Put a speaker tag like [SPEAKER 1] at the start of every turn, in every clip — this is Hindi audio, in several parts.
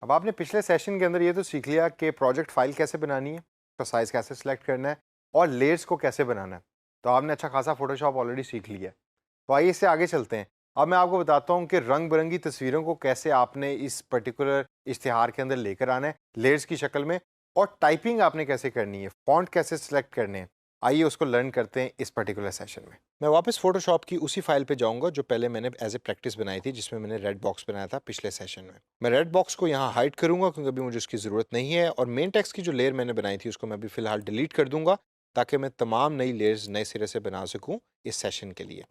[SPEAKER 1] अब आपने पिछले सेशन के अंदर ये तो सीख लिया कि प्रोजेक्ट फाइल कैसे बनानी है, उसका साइज़ कैसे सिलेक्ट करना है और लेयर्स को कैसे बनाना है। तो आपने अच्छा खासा फ़ोटोशॉप ऑलरेडी सीख लिया है। तो आइए इससे आगे चलते हैं। अब मैं आपको बताता हूँ कि रंग-बिरंगी तस्वीरों को कैसे आपने इस पर्टिकुलर इश्तिहार के अंदर लेकर आना है, लेयर्स की शक्ल में और टाइपिंग आपने कैसे करनी है, फ़ॉन्ट कैसे सिलेक्ट करने हैं। आइए उसको लर्न करते हैं इस पर्टिकुलर सेशन में। मैं वापस फ़ोटोशॉप की उसी फ़ाइल पे जाऊँगा जो पहले मैंने एज़ ए प्रैक्टिस बनाई थी, जिसमें मैंने रेड बॉक्स बनाया था पिछले सेशन में। मैं रेड बॉक्स को यहाँ हाइड करूँगा क्योंकि अभी मुझे उसकी ज़रूरत नहीं है और मेन टेक्स्ट की जो लेयर मैंने बनाई थी उसको मैं अभी फ़िलहाल डिलीट कर दूँगा, ताकि मैं तमाम नई लेयर्स नए सिरे से बना सकूँ इस सेशन के लिए।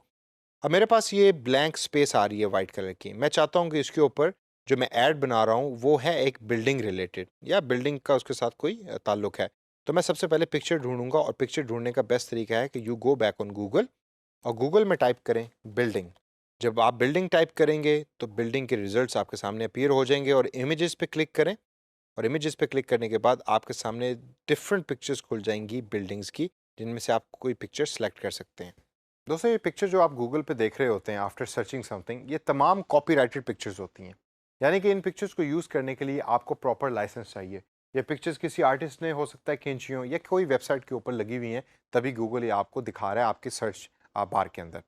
[SPEAKER 1] अब मेरे पास ये ब्लैंक स्पेस आ रही है वाइट कलर की। मैं चाहता हूँ कि इसके ऊपर जो मैं ऐड बना रहा हूँ वो है एक बिल्डिंग रिलेटेड या बिल्डिंग का उसके साथ कोई ताल्लुक है। तो मैं सबसे पहले पिक्चर ढूँढूँगा और पिक्चर ढूँढने का बेस्ट तरीका है कि you go back on Google और गूगल में टाइप करें बिल्डिंग। जब आप बिल्डिंग टाइप करेंगे तो बिल्डिंग के रिजल्ट्स आपके सामने अपीयर हो जाएँगे और इमेजेस पे क्लिक करें और इमेजेस पे क्लिक करने के बाद आपके सामने डिफरेंट पिक्चर्स खुल जाएँगी बिल्डिंग्स की, जिनमें से आप कोई पिक्चर सेलेक्ट कर सकते हैं। दोस्तों ये पिक्चर जो आप गूगल पे देख रहे होते हैं आफ्टर सर्चिंग समथिंग, ये तमाम कॉपीराइटेड पिक्चर्स होती हैं। यानी कि इन पिक्चर्स को यूज़ करने के लिए आपको प्रॉपर लाइसेंस चाहिए। ये पिक्चर्स किसी आर्टिस्ट ने हो सकता है खींची हों या कोई वेबसाइट के ऊपर लगी हुई हैं, तभी गूगल ये आपको दिखा रहा है आपके सर्च बार के अंदर।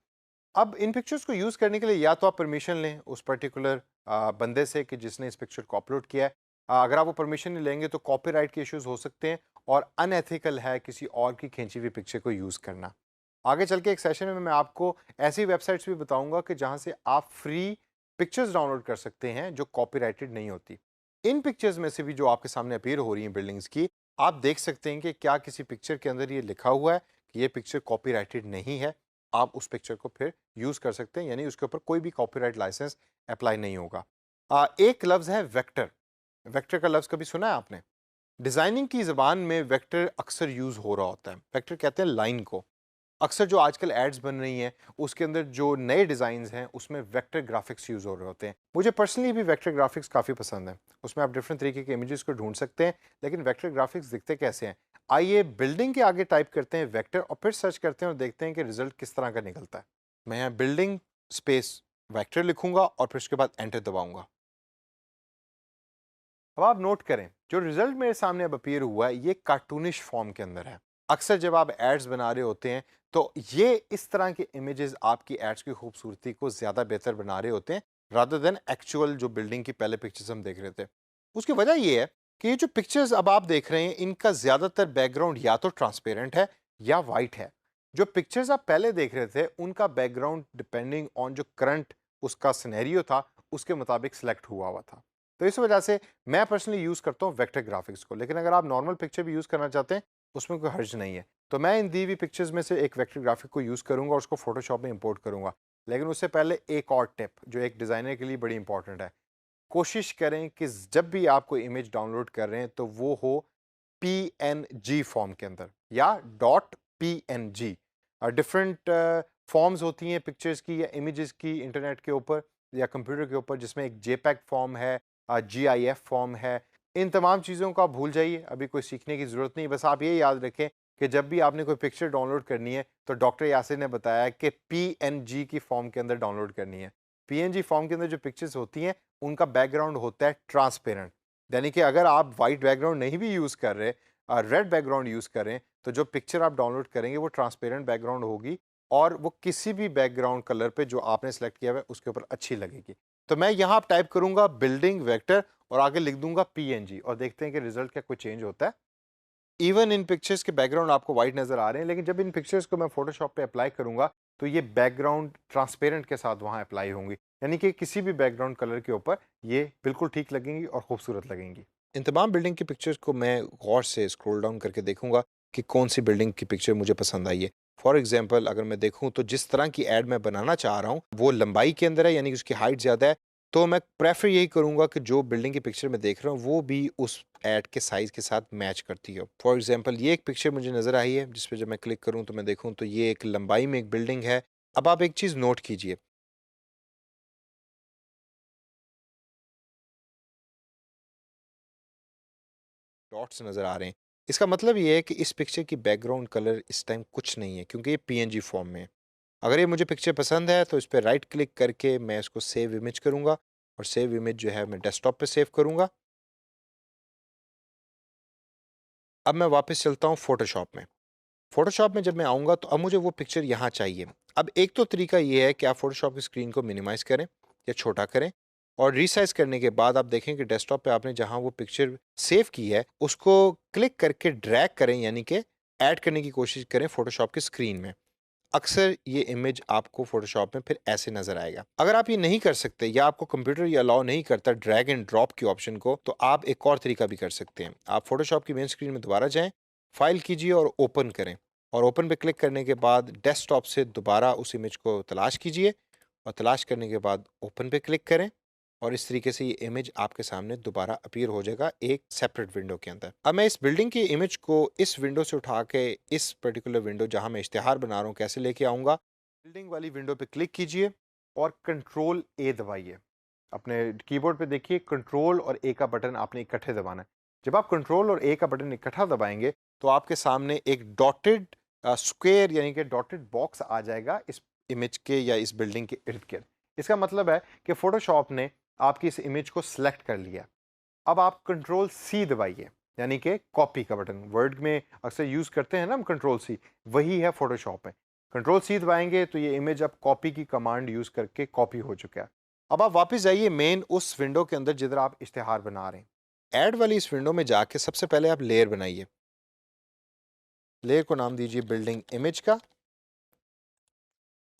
[SPEAKER 1] अब इन पिक्चर्स को यूज़ करने के लिए या तो आप परमिशन लें उस पर्टिकुलर बंदे से कि जिसने इस पिक्चर को अपलोड किया है। अगर आप वो परमिशन नहीं लेंगे तो कॉपीराइट के इश्यूज़ हो सकते हैं और अनएथिकल है किसी और की खींची हुई पिक्चर को यूज़ करना। आगे चल के एक सेशन में मैं आपको ऐसी वेबसाइट्स भी बताऊँगा कि जहाँ से आप फ्री पिक्चर्स डाउनलोड कर सकते हैं जो कॉपीराइटेड नहीं होती। इन पिक्चर्स में से भी जो आपके सामने अपीयर हो रही हैं बिल्डिंग्स की, आप देख सकते हैं कि क्या किसी पिक्चर के अंदर ये लिखा हुआ है कि ये पिक्चर कॉपीराइटेड नहीं है। आप उस पिक्चर को फिर यूज़ कर सकते हैं, यानी उसके ऊपर कोई भी कॉपीराइट लाइसेंस अप्लाई नहीं होगा। एक लफ्ज़ है वेक्टर। वेक्टर का लफ्ज़ कभी सुना है आपने? डिज़ाइनिंग की ज़बान में वेक्टर अक्सर यूज़ हो रहा होता है। वेक्टर कहते हैं लाइन को। अक्सर जो आजकल एड्स बन रही हैं, उसके अंदर जो नए डिज़ाइन्स हैं, उसमें वेक्टर ग्राफ़िक्स यूज़ हो रहे होते हैं। मुझे पर्सनली भी वेक्टर ग्राफ़िक्स काफ़ी पसंद हैं। उसमें आप डिफ़रेंट तरीके के इमेजेस को ढूँढ सकते हैं, लेकिन वेक्टर ग्राफ़िक्स दिखते कैसे हैं? आइए बिल्डिंग के आगे टाइप करते हैं वेक्टर और फिर सर्च करते हैं और देखते हैं कि रिज़ल्ट किस तरह का निकलता है। मैं यहाँ बिल्डिंग स्पेस वेक्टर लिखूँगा और फिर उसके बाद एंटर दबाऊँगा। अब आप नोट करें, जो रिजल्ट मेरे सामने अब अपीयर हुआ है, ये कार्टूनिश फॉर्म के अंदर है। अक्सर जब आप एड्स बना रहे होते हैं, तो ये इस तरह के इमेजेस आपकी एड्स की खूबसूरती को ज़्यादा बेहतर बना रहे होते हैं, रादर देन एक्चुअल जो बिल्डिंग की पहले पिक्चर्स हम देख रहे थे। उसकी वजह ये है कि ये जो पिक्चर्स अब आप देख रहे हैं, इनका ज़्यादातर बैकग्राउंड या तो ट्रांसपेरेंट है या वाइट है। जो पिक्चर्स आप पहले देख रहे थे, उनका बैकग्राउंड डिपेंडिंग ऑन जो करंट उसका सिनेरियो था, उसके मुताबिक सेलेक्ट हुआ हुआ था। तो इस वजह से मैं पर्सनली यूज़ करता हूँ वेक्टर ग्राफिक्स को, लेकिन अगर आप नॉर्मल पिक्चर भी यूज़ करना चाहते हैं, उसमें कोई हर्ज नहीं है। तो मैं इन दी हुई पिक्चर्स में से एक वेक्टर ग्राफिक को यूज़ करूँगा और उसको फोटोशॉप में इंपोर्ट करूँगा। लेकिन उससे पहले एक और टिप जो एक डिज़ाइनर के लिए बड़ी इंपॉर्टेंट है। कोशिश करें कि जब भी आप कोई इमेज डाउनलोड कर रहे हैं तो वो हो पीएनजी फॉर्म के अंदर या डॉट पीएनजी। डिफरेंट फॉर्म्स होती हैं पिक्चर्स की या इमेजेस की इंटरनेट के ऊपर या कंप्यूटर के ऊपर, जिसमें एक जेपैग फॉर्म है, जीआईएफ फॉर्म है। इन तमाम चीज़ों को आप भूल जाइए, अभी कोई सीखने की ज़रूरत नहीं। बस आप ये याद रखें कि जब भी आपने कोई पिक्चर डाउनलोड करनी है तो डॉक्टर यासिर ने बताया कि पीएनजी की फॉर्म के अंदर डाउनलोड करनी है। पीएनजी फॉर्म के अंदर जो पिक्चर्स होती हैं उनका बैकग्राउंड होता है ट्रांसपेरेंट। यानी कि अगर आप वाइट बैकग्राउंड नहीं भी यूज़ कर रहे, रेड बैकग्राउंड यूज़ करें, तो जो पिक्चर आप डाउनलोड करेंगे वो ट्रांसपेरेंट बैकग्राउंड होगी और वो किसी भी बैकग्राउंड कलर पे जो आपने सेलेक्ट किया हुआ है उसके ऊपर अच्छी लगेगी। तो मैं यहाँ टाइप करूँगा बिल्डिंग वेक्टर और आगे लिख दूँगा पीएनजी और देखते हैं कि रिज़ल्ट क्या कोई चेंज होता है। इवन इन पिक्चर्स के बैकग्राउंड आपको व्हाइट नज़र आ रहे हैं, लेकिन जब इन पिक्चर्स को मैं फ़ोटोशॉप पे अप्लाई करूँगा, तो ये बैकग्राउंड ट्रांसपेरेंट के साथ वहाँ अप्लाई होंगी। यानी कि किसी भी बैकग्राउंड कलर के ऊपर ये बिल्कुल ठीक लगेंगी और खूबसूरत लगेंगी। इन तमाम बिल्डिंग की पिक्चर्स को मैं गौर से स्क्रॉल डाउन करके देखूँगा कि कौन-सी बिल्डिंग की पिक्चर मुझे पसंद आई है। फॉर एग्ज़ाम्पल अगर मैं देखूँ तो जिस तरह की ऐड मैं बनाना चाह रहा हूँ, वो लंबाई के अंदर है, यानी कि उसकी हाइट ज़्यादा है, तो मैं प्रेफ़र यही करूँगा कि जो बिल्डिंग की पिक्चर मैं देख रहा हूँ, वो भी उस ऐड के साइज़ के साथ मैच करती हो। फॉर एग्ज़ाम्पल ये एक पिक्चर मुझे नज़र आई है, जिस पे जब मैं क्लिक करूँ तो मैं देखूँ तो ये एक लंबाई में एक बिल्डिंग है। अब आप एक चीज़ नोट कीजिए, डॉट्स नज़र आ रहे हैं। इसका मतलब ये है कि इस पिक्चर की बैकग्राउंड कलर इस टाइम कुछ नहीं है, क्योंकि ये पीएनजी फ़ॉर्म में है। अगर ये मुझे पिक्चर पसंद है तो इस पे राइट क्लिक करके मैं इसको सेव इमेज करूँगा और सेव इमेज जो है मैं डेस्कटॉप पे सेव करूँगा। अब मैं वापस चलता हूँ फोटोशॉप में। फोटोशॉप में जब मैं आऊँगा तो अब मुझे वो पिक्चर यहाँ चाहिए। अब एक तो तरीका ये है कि आप फोटोशॉप की स्क्रीन को मिनिमाइज़ करें या छोटा करें, और रीसाइज़ करने के बाद आप देखें कि डेस्कटॉप पे आपने जहाँ वो पिक्चर सेव की है उसको क्लिक करके ड्रैग करें, यानी कि ऐड करने की कोशिश करें फोटोशॉप की स्क्रीन में। अक्सर ये इमेज आपको फोटोशॉप में फिर ऐसे नजर आएगा। अगर आप ये नहीं कर सकते या आपको कंप्यूटर ये अलाउ नहीं करता ड्रैग एंड ड्रॉप की ऑप्शन को, तो आप एक और तरीका भी कर सकते हैं। आप फोटोशॉप की मेन स्क्रीन में दोबारा जाएं, फाइल कीजिए और ओपन करें, और ओपन पे क्लिक करने के बाद डेस्कटॉप से दोबारा उस इमेज को तलाश कीजिए, और तलाश करने के बाद ओपन पे क्लिक करें, और इस तरीके से ये इमेज आपके सामने दोबारा अपीयर हो जाएगा एक सेपरेट विंडो के अंदर। अब मैं इस बिल्डिंग की इमेज को इस विंडो से उठा के इस पर्टिकुलर विंडो जहां मैं इश्तिहार बना रहा हूँ कैसे लेके आऊँगा। बिल्डिंग वाली विंडो पे क्लिक कीजिए और कंट्रोल ए दबाइए। अपने कीबोर्ड पे देखिए कंट्रोल और ए का बटन आपने इकट्ठे दबाना है। जब आप कंट्रोल और ए का बटन इकट्ठा दबाएंगे तो आपके सामने एक डॉटेड स्क्वायर यानी कि डॉटेड बॉक्स आ जाएगा इस इमेज के या इस बिल्डिंग के इर्द गिर्द। इसका मतलब है कि फोटोशॉप ने आपकी इस इमेज को सिलेक्ट कर लिया। अब आप कंट्रोल सी दबाइए, यानी कि कॉपी का बटन। वर्ड में अक्सर यूज़ करते हैं ना हम कंट्रोल सी, वही है फोटोशॉप में। कंट्रोल सी दबाएंगे तो ये इमेज अब कॉपी की कमांड यूज़ करके कॉपी हो चुका है। अब आप वापस जाइए मेन उस विंडो के अंदर जिधर आप इश्तिहार बना रहे हैं। ऐड वाली इस विंडो में जाके सबसे पहले आप लेयर बनाइए। लेयर को नाम दीजिए बिल्डिंग इमेज का,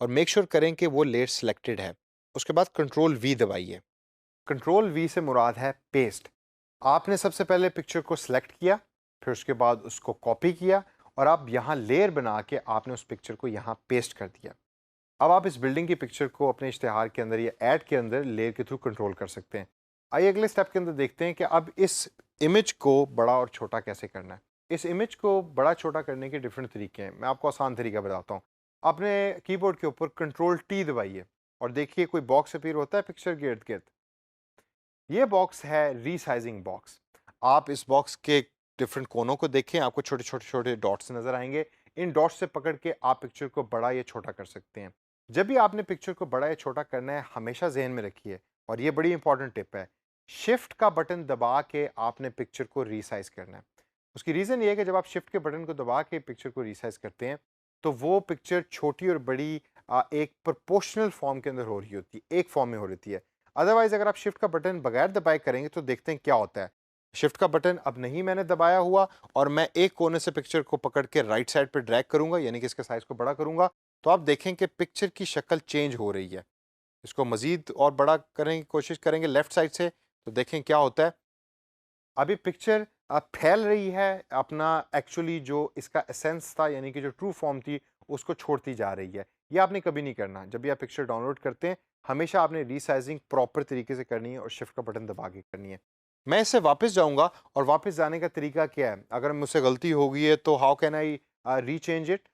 [SPEAKER 1] और मेक श्योर करें कि वो लेयर सिलेक्टेड है। उसके बाद कंट्रोल वी दबाइए। कंट्रोल वी से मुराद है पेस्ट। आपने सबसे पहले पिक्चर को सिलेक्ट किया, फिर उसके बाद उसको कॉपी किया, और आप यहाँ लेयर बना के आपने उस पिक्चर को यहाँ पेस्ट कर दिया। अब आप इस बिल्डिंग की पिक्चर को अपने इश्तिहार के अंदर या ऐड के अंदर लेयर के थ्रू कंट्रोल कर सकते हैं। आइए अगले स्टेप के अंदर देखते हैं कि अब इस इमेज को बड़ा और छोटा कैसे करना है। इस इमेज को बड़ा छोटा करने के डिफरेंट तरीके हैं। मैं आपको आसान तरीका बताता हूँ। अपने कीबोर्ड के ऊपर कंट्रोल टी दबाइए और देखिए कोई बॉक्स अपीयर होता है पिक्चर के इर्द गिर्द। ये बॉक्स है रीसाइजिंग बॉक्स। आप इस बॉक्स के डिफरेंट कोनों को देखें, आपको छोटे छोटे छोटे डॉट्स नजर आएंगे। इन डॉट्स से पकड़ के आप पिक्चर को बड़ा या छोटा कर सकते हैं। जब भी आपने पिक्चर को बड़ा या छोटा करना है हमेशा जहन में रखिए, और ये बड़ी इंपॉर्टेंट टिप है, शिफ्ट का बटन दबा के आपने पिक्चर को रीसाइज करना है। उसकी रीज़न ये है कि जब आप शिफ्ट के बटन को दबा के पिक्चर को रीसाइज करते हैं तो वो पिक्चर छोटी और बड़ी एक प्रोपोर्शनल फॉर्म के अंदर हो रही होती है, एक फॉर्म में हो रही है। अदरवाइज अगर आप शिफ्ट का बटन बगैर दबाए करेंगे तो देखते हैं क्या होता है। शिफ्ट का बटन अब नहीं मैंने दबाया हुआ, और मैं एक कोने से पिक्चर को पकड़ के राइट साइड पे ड्रैग करूंगा, यानी कि इसके साइज को बड़ा करूंगा, तो आप देखें कि पिक्चर की शक्ल चेंज हो रही है। इसको मजीद और बड़ा करने की कोशिश करेंगे लेफ्ट साइड से, तो देखें क्या होता है। अभी पिक्चर फैल रही है, अपना एक्चुअली जो इसका एसेंस था यानी कि जो ट्रू फॉर्म थी उसको छोड़ती जा रही है। ये आपने कभी नहीं करना। जब भी आप पिक्चर डाउनलोड करते हैं हमेशा आपने रीसाइजिंग प्रॉपर तरीके से करनी है और शिफ्ट का बटन दबा के करनी है। मैं इससे वापस जाऊंगा, और वापस जाने का तरीका क्या है? अगर मुझसे गलती हो गई है तो how can I rechange it?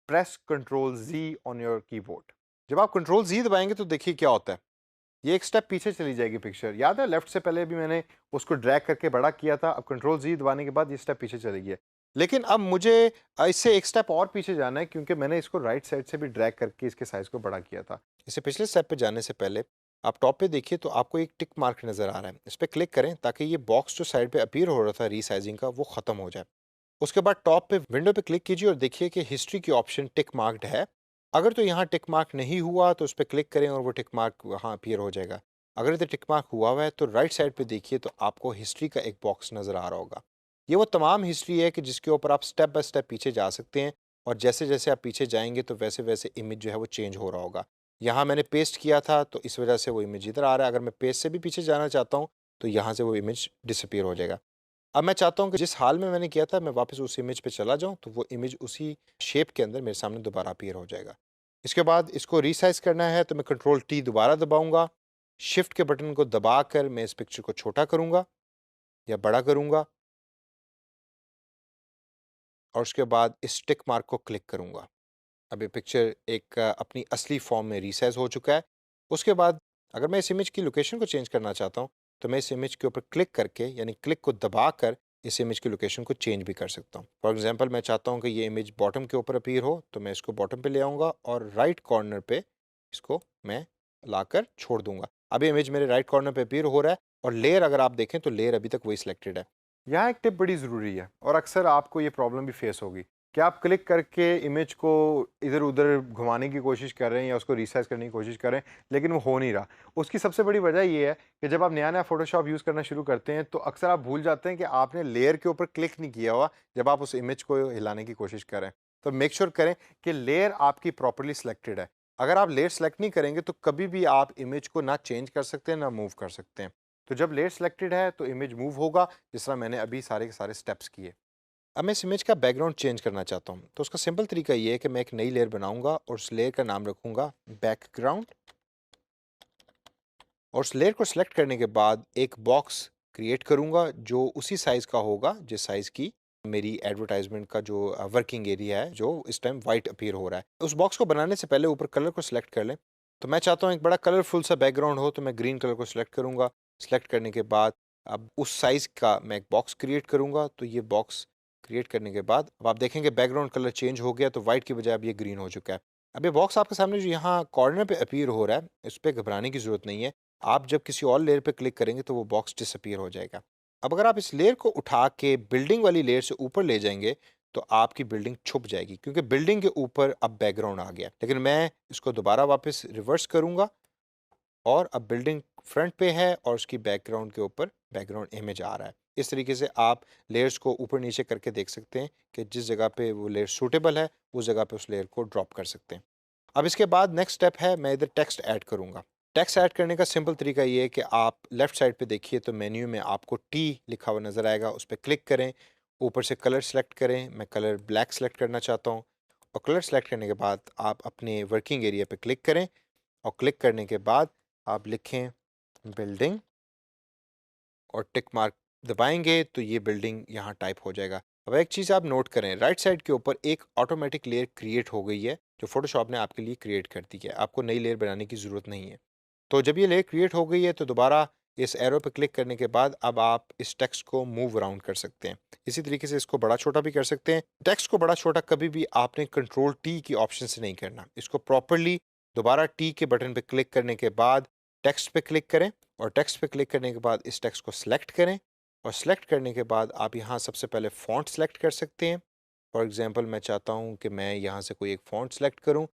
[SPEAKER 1] Press control G on your keyboard. जब आप कंट्रोल जी दबाएंगे तो देखिए क्या होता है। ये एक स्टेप पीछे चली जाएगी पिक्चर। याद है लेफ्ट से पहले भी मैंने उसको ड्रैग करके बड़ा किया था। अब कंट्रोल जी दबाने के बाद ये स्टेप पीछे चली गई है। लेकिन अब मुझे इससे एक स्टेप और पीछे जाना है, क्योंकि मैंने इसको राइट साइड से भी ड्रैग करके इसके साइज को बड़ा किया था। इससे पिछले स्टेप पे जाने से पहले आप टॉप पे देखिए तो आपको एक टिक मार्क नजर आ रहा है। इस पर क्लिक करें ताकि ये बॉक्स जो साइड पे अपीयर हो रहा था रीसाइजिंग का वो खत्म हो जाए। उसके बाद टॉप पे विंडो पे क्लिक कीजिए और देखिए कि हिस्ट्री की ऑप्शन टिक मार्क्ड है। अगर तो यहाँ टिक मार्क नहीं हुआ तो उस पर क्लिक करें और वो टिक मार्क वहाँ अपीयर हो जाएगा। अगर इधर टिक मार्क हुआ हुआ है तो राइट साइड पे देखिए तो आपको हिस्ट्री का एक बॉक्स नज़र आ रहा होगा। ये वो तमाम हिस्ट्री है कि जिसके ऊपर आप स्टेप बाय स्टेप पीछे जा सकते हैं, और जैसे जैसे आप पीछे जाएंगे तो वैसे वैसे इमेज जो है वो चेंज हो रहा होगा। यहाँ मैंने पेस्ट किया था तो इस वजह से वो इमेज इधर आ रहा है। अगर मैं पेस्ट से भी पीछे जाना चाहता हूँ तो यहाँ से वो इमेज डिसअपीयर हो जाएगा। अब मैं चाहता हूँ कि जिस हाल में मैंने किया था मैं वापस उस इमेज पे चला जाऊँ, तो वो इमेज उसी शेप के अंदर मेरे सामने दोबारा अपीयर हो जाएगा। इसके बाद इसको रीसाइज करना है तो मैं कंट्रोल टी दोबारा दबाऊंगा। शिफ्ट के बटन को दबाकर मैं इस पिक्चर को छोटा करूंगा या बड़ा करूंगा, और उसके बाद इस टिक मार्क को क्लिक करूंगा। अब ये पिक्चर एक अपनी असली फॉर्म में रीसाइज हो चुका है। उसके बाद अगर मैं इस इमेज की लोकेशन को चेंज करना चाहता हूँ तो मैं इस इमेज के ऊपर क्लिक करके यानी क्लिक को दबाकर इस इमेज की लोकेशन को चेंज भी कर सकता हूँ। फॉर एग्जांपल मैं चाहता हूँ कि ये इमेज बॉटम के ऊपर अपीयर हो तो मैं इसको बॉटम पे ले आऊँगा और राइट कॉर्नर पे इसको मैं लाकर छोड़ दूंगा। अब ये इमेज मेरे राइट कॉर्नर पे अपीयर हो रहा है, और लेयर अगर आप देखें तो लेयर अभी तक वही सिलेक्टेड है। यहाँ एक टिप बड़ी ज़रूरी है और अक्सर आपको ये प्रॉब्लम भी फेस होगी कि आप क्लिक करके इमेज को इधर उधर घुमाने की कोशिश कर रहे हैं या उसको रिसाइज करने की कोशिश कर रहे हैं, लेकिन वो हो नहीं रहा। उसकी सबसे बड़ी वजह ये है कि जब आप नया नया फोटोशॉप यूज़ करना शुरू करते हैं तो अक्सर आप भूल जाते हैं कि आपने लेयर के ऊपर क्लिक नहीं किया हुआ जब आप उस इमेज को हिलाने की कोशिश करें। तो मेक श्योर करें कि लेयर आपकी प्रॉपरली सिलेक्टेड है। अगर आप लेयर सेलेक्ट नहीं करेंगे तो कभी भी आप इमेज को ना चेंज कर सकते हैं ना मूव कर सकते हैं। तो जब लेयर सिलेक्टेड है तो इमेज मूव होगा, जिस तरह मैंने अभी सारे के सारे स्टेप्स किए। अब मैं इस इमेज का बैकग्राउंड चेंज करना चाहता हूँ, तो उसका सिंपल तरीका ये है कि मैं एक नई लेयर बनाऊंगा और उस लेयर का नाम रखूंगा बैकग्राउंड। और उस लेयर को सिलेक्ट करने के बाद एक बॉक्स क्रिएट करूंगा जो उसी साइज़ का होगा जिस साइज़ की मेरी एडवर्टाइजमेंट का जो वर्किंग एरिया है, जो इस टाइम वाइट अपीयर हो रहा है। उस बॉक्स को बनाने से पहले ऊपर कलर को सिलेक्ट कर लें। तो मैं चाहता हूँ एक बड़ा कलरफुल सा बैकग्राउंड हो, तो मैं ग्रीन कलर को सिलेक्ट करूंगा। सिलेक्ट करने के बाद अब उस साइज़ का मैं एक बॉक्स क्रिएट करूंगा। तो ये बॉक्स क्रिएट करने के बाद अब आप देखेंगे बैकग्राउंड कलर चेंज हो गया, तो वाइट की बजाय अब ये ग्रीन हो चुका है। अब ये बॉक्स आपके सामने जो यहाँ कॉर्नर पे अपीयर हो रहा है, इस पर घबराने की ज़रूरत नहीं है। आप जब किसी और लेयर पे क्लिक करेंगे तो वो बॉक्स डिसअपीयर हो जाएगा। अब अगर आप इस लेयर को उठा के बिल्डिंग वाली लेयर से ऊपर ले जाएंगे तो आपकी बिल्डिंग छुप जाएगी, क्योंकि बिल्डिंग के ऊपर अब बैकग्राउंड आ गया। लेकिन मैं इसको दोबारा वापस रिवर्स करूंगा और अब बिल्डिंग फ्रंट पे है और उसकी बैकग्राउंड के ऊपर बैकग्राउंड इमेज आ रहा है। इस तरीके से आप लेयर्स को ऊपर नीचे करके देख सकते हैं कि जिस जगह पे वो लेयर सूटेबल है उस जगह पे उस लेयर को ड्रॉप कर सकते हैं। अब इसके बाद नेक्स्ट स्टेप है, मैं इधर टेक्स्ट ऐड करूंगा। टेक्स्ट ऐड करने का सिंपल तरीका ये है कि आप लेफ्ट साइड पे देखिए तो मेन्यू में आपको टी लिखा हुआ नज़र आएगा, उस पर क्लिक करें। ऊपर से कलर सेलेक्ट करें, मैं कलर ब्लैक सेलेक्ट करना चाहता हूँ। और कलर सेलेक्ट करने के बाद आप अपने वर्किंग एरिया पे क्लिक करें और क्लिक करने के बाद आप लिखें बिल्डिंग और टिक मार्क दबाएंगे तो ये बिल्डिंग यहाँ टाइप हो जाएगा। अब एक चीज़ आप नोट करें, राइट साइड के ऊपर एक ऑटोमेटिक लेयर क्रिएट हो गई है जो फोटोशॉप ने आपके लिए क्रिएट कर दी है। आपको नई लेयर बनाने की ज़रूरत नहीं है। तो जब ये लेयर क्रिएट हो गई है तो दोबारा इस एरो पे क्लिक करने के बाद अब आप इस टेक्स्ट को मूव अराउंड कर सकते हैं। इसी तरीके से इसको बड़ा छोटा भी कर सकते हैं। टेक्स्ट को बड़ा छोटा कभी भी आपने कंट्रोल टी की ऑप्शन से नहीं करना। इसको प्रॉपरली दोबारा टी के बटन पे क्लिक करने के बाद टेक्स्ट पे क्लिक करें और टेक्स्ट पे क्लिक करने के बाद इस टेक्स्ट को सिलेक्ट करें। और सिलेक्ट करने के बाद आप यहाँ सबसे पहले फ़ॉन्ट सेलेक्ट कर सकते हैं। फॉर एग्जांपल मैं चाहता हूँ कि मैं यहाँ से कोई एक फ़ॉन्ट सेलेक्ट करूँ,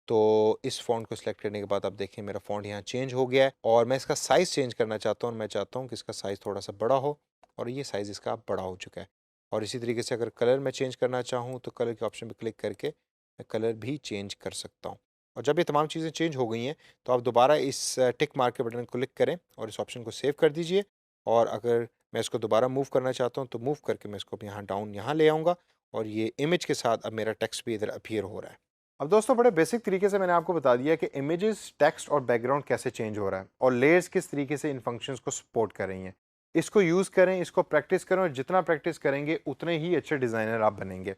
[SPEAKER 1] तो इस फ़ॉन्ट को सिलेक्ट करने के बाद आप देखें मेरा फ़ॉन्ट यहाँ चेंज हो गया है और मैं इसका साइज़ चेंज करना चाहता हूँ और मैं चाहता हूँ कि इसका साइज़ थोड़ा सा बड़ा हो और ये साइज़ इसका बड़ा हो चुका है। और इसी तरीके से अगर कलर मैं चेंज करना चाहूँ तो कलर के ऑप्शन पर क्लिक करके मैं कलर भी चेंज कर सकता हूँ। और जब ये तमाम चीज़ें चेंज हो गई हैं तो आप दोबारा इस टिक मार्क के बटन को क्लिक करें और इस ऑप्शन को सेव कर दीजिए। और अगर मैं इसको दोबारा मूव करना चाहता हूँ तो मूव करके मैं इसको यहाँ डाउन यहाँ ले आऊँगा और ये इमेज के साथ अब मेरा टेक्स्ट भी इधर अपीयर हो रहा है। अब दोस्तों बड़े बेसिक तरीके से मैंने आपको बता दिया कि इमेजेस, टेक्स्ट और बैकग्राउंड कैसे चेंज हो रहा है और लेयर्स किस तरीके से इन फंक्शंस को सपोर्ट कर रही हैं। इसको यूज़ करें, इसको प्रैक्टिस करें और जितना प्रैक्टिस करेंगे उतने ही अच्छे डिज़ाइनर आप बनेंगे।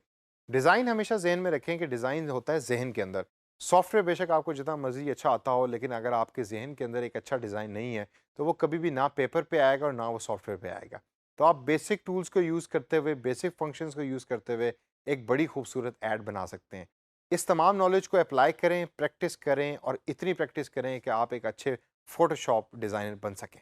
[SPEAKER 1] डिज़ाइन हमेशा जहन में रखें कि डिज़ाइन होता है जहन के अंदर। सॉफ्टवेयर बेशक आपको जितना मर्जी अच्छा आता हो, लेकिन अगर आपके जहन के अंदर एक अच्छा डिज़ाइन नहीं है तो वो कभी भी ना पेपर पे आएगा और ना वो सॉफ्टवेयर पे आएगा। तो आप बेसिक टूल्स को यूज़ करते हुए, बेसिक फंक्शंस को यूज़ करते हुए एक बड़ी खूबसूरत ऐड बना सकते हैं। इस तमाम नॉलेज को अप्लाई करें, प्रैक्टिस करें और इतनी प्रैक्टिस करें कि आप एक अच्छे फ़ोटोशॉप डिज़ाइनर बन सकें।